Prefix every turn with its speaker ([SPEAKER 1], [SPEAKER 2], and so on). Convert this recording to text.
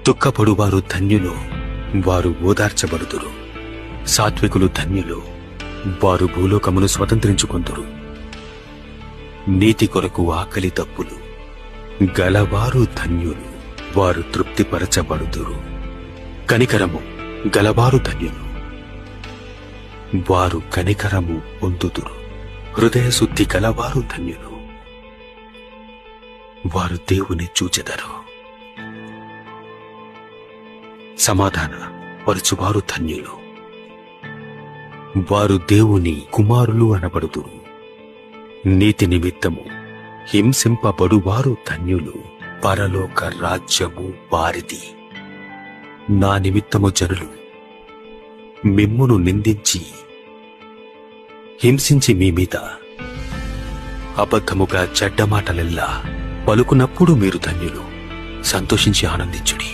[SPEAKER 1] దుఃఖపడువారు ధన్యులు, వారు ఓదార్చబడుదురు. సాత్వికులు ధన్యులు, వారు భూలోకమును స్వతంత్రించుకొందురు. నీతి కొరకు ఆకలి దప్పులు గలవారు ధన్యులు, వారు తృప్తిపరచబడుదురు. కనికరము గలవారు ధన్యులు, వారు కనికరము పొందుదురు. హృదయశుద్ధి గలవారు ధన్యులు, వారు దేవుని చూచెదరు. సమాధాన పరచువారు ధన్యులు, వారు దేవుని కుమారులు అనబడుదురు. నీతి నిమిత్తము హింసింపబడువారు ధన్యులు, పరలోక రాజ్యము వారిది. నా నిమిత్తము జనులు మిమ్మును నిందించి హింసించి మీ మీద అబద్ధముగా చెడ్డమాటలెల్లా పలుకున్నప్పుడు మీరు ధన్యులు. సంతోషించి ఆనందించుడి.